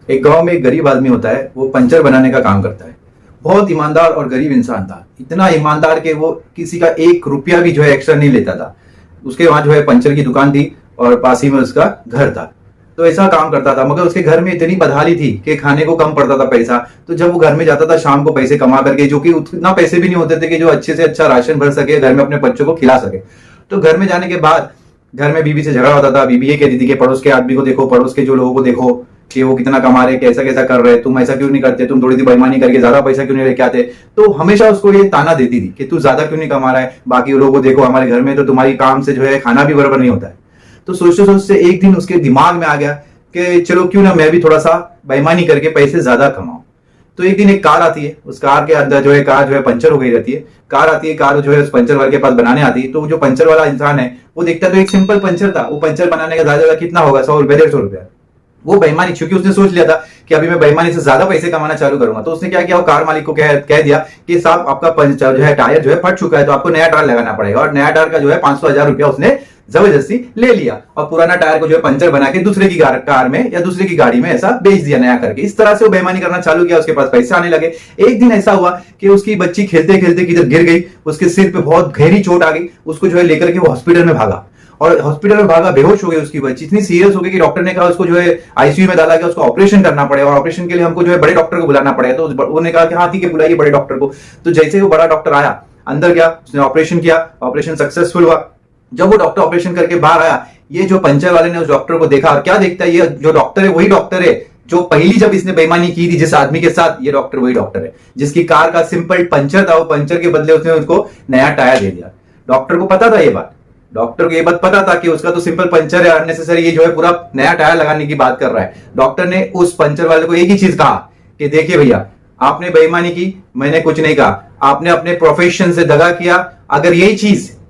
एक गांव में एक गरीब आदमी होता है, वो पंचर बनाने का काम करता है। बहुत ईमानदार और गरीब इंसान था, इतना ईमानदार कि वो किसी का 1 रुपया भी जो है एक्स्ट्रा नहीं लेता था। उसके वहां जो है पंचर की दुकान थी और पास ही में उसका घर था। तो ऐसा काम करता था, मगर उसके घर में इतनी बदहाली थी कि खाने को कम पड़ता था पैसा। तो जब वो घर में जाता था शाम को पैसे कमा करके, जो कि उतना पैसे भी नहीं होते थे कि जो अच्छे से अच्छा राशन भर सके, घर में अपने बच्चों को खिला सके। तो घर में जाने के बाद घर में बीवी से झगड़ा होता था। बीवी ये कहती थी कि पड़ोस के आदमी को देखो, पड़ोस के जो लोगों को देखो कि वो कितना कमा रहे, कैसा कैसा कर रहे, तुम ऐसा क्यों नहीं करते, तुम थोड़ी सी बेईमानी करके ज्यादा पैसा क्यों नहीं लेके आते। तो हमेशा उसको ये ताना देती थी कि तू ज्यादा क्यों नहीं कमा रहा है, बाकी लोगों को देखो, हमारे घर में तो तुम्हारी काम से जो है खाना भी बराबर नहीं होता है। तो सोचते सोचते एक दिन उसके दिमाग में आ गया कि चलो क्यों ना मैं भी थोड़ा सा बेईमानी करके पैसे ज्यादा कमाऊं। तो एक दिन एक कार आती है, उस कार के अंदर जो है कार जो है पंचर हो गई रहती है। कार आती है, कार जो है उस पंचर वाले के पास बनाने आती है। तो जो पंचर वाला इंसान है वो देखता तो एक सिंपल पंचर था। वो पंचर बनाने का ज्यादा कितना होगा, 100 रुपया 150 रुपया। वो बेईमानी, क्योंकि उसने सोच लिया था कि अभी मैं बेईमानी से ज्यादा पैसे कमाना चालू करूंगा। तो उसने क्या किया, वो कार मालिक को कह दिया कि साहब आपका पंचर जो है टायर जो है फट चुका है, तो आपको नया टायर लगाना पड़ेगा। और नया टायर का जो है 500-1000 रुपया उसने जबरदस्ती ले लिया और पुराना टायर को जो है पंचर बना के दूसरे की कार में या दूसरे की गाड़ी में ऐसा बेच दिया नया करके। इस तरह से वो बेईमानी करना चालू किया, उसके पास पैसे आने लगे। एक दिन ऐसा हुआ कि उसकी बच्ची खेलते खेलते किधर गिर गई, उसके सिर पे बहुत गहरी चोट आ गई। उसको जो है लेकर के वो हॉस्पिटल में भागा और हॉस्पिटल में भागा, बेहोश हो गई उसकी बच्ची। इतनी सीरियस हो गई कि डॉक्टर ने कहा उसको जो है आईसीयू में डाला गया, उसको ऑपरेशन करना पड़ेगा और ऑपरेशन के लिए हमको जो है बड़े डॉक्टर को बुलाना पड़ेगा। तो उन्होंने कहा कि हाँ ठीक है, बुलाइए बड़े डॉक्टर को। तो जैसे वो बड़ा डॉक्टर आया, अंदर गया, उसने ऑपरेशन किया, ऑपरेशन सक्सेसफुल हुआ। जब वो डॉक्टर ऑपरेशन करके बाहर आया, ये जो पंचर वाले ने उस डॉक्टर को देखा और क्या देखता है, ये जो डॉक्टर है वही डॉक्टर है जो पहली जब इसने बेईमानी की थी जिस आदमी के साथ, ये डॉक्टर वही डॉक्टर है जिसकी कार का सिंपल पंचर था, वो पंचर के बदले उसने उसको नया टायर दे दिया। डॉक्टर को पता था ये बात, डॉक्टर को ये बात पता था कि उसका तो सिंपल पंचर है, अननेसेसरी ये जो है पूरा नया टायर लगाने की बात कर रहा है। डॉक्टर ने उस पंचर वाले को एक ही चीज कहा कि देखिए भैया, आपने बेईमानी की, मैंने कुछ नहीं कहा, आपने अपने प्रोफेशन से दगा किया। अगर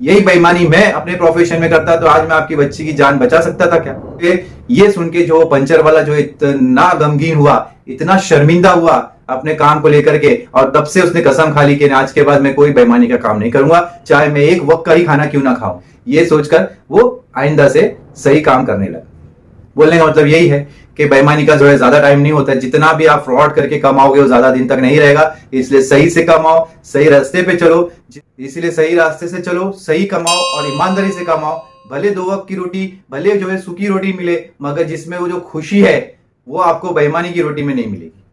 यही बेईमानी मैं अपने प्रोफेशन में करता तो आज मैं आपकी बच्ची की जान बचा सकता था क्या। ये सुन के जो पंचर वाला जो इतना गमगीन हुआ, इतना शर्मिंदा हुआ अपने काम को लेकर के, और तब से उसने कसम खा ली कि आज के बाद मैं कोई बेईमानी का काम नहीं करूंगा, चाहे मैं एक वक्त का ही खाना क्यों ना खाऊं। ये सोचकर वो आइंदा से सही काम करने लगा। बोलने का मतलब यही है कि बेईमानी का जो है ज्यादा टाइम नहीं होता है। जितना भी आप फ्रॉड करके कमाओगे वो ज्यादा दिन तक नहीं रहेगा। इसलिए सही से कमाओ, सही रास्ते पे चलो, इसलिए सही रास्ते से चलो, सही कमाओ और ईमानदारी से कमाओ। भले 2 वक्त की रोटी, भले जो है सूखी रोटी मिले, मगर जिसमें वो जो खुशी है वो आपको बेईमानी की रोटी में नहीं मिलेगी।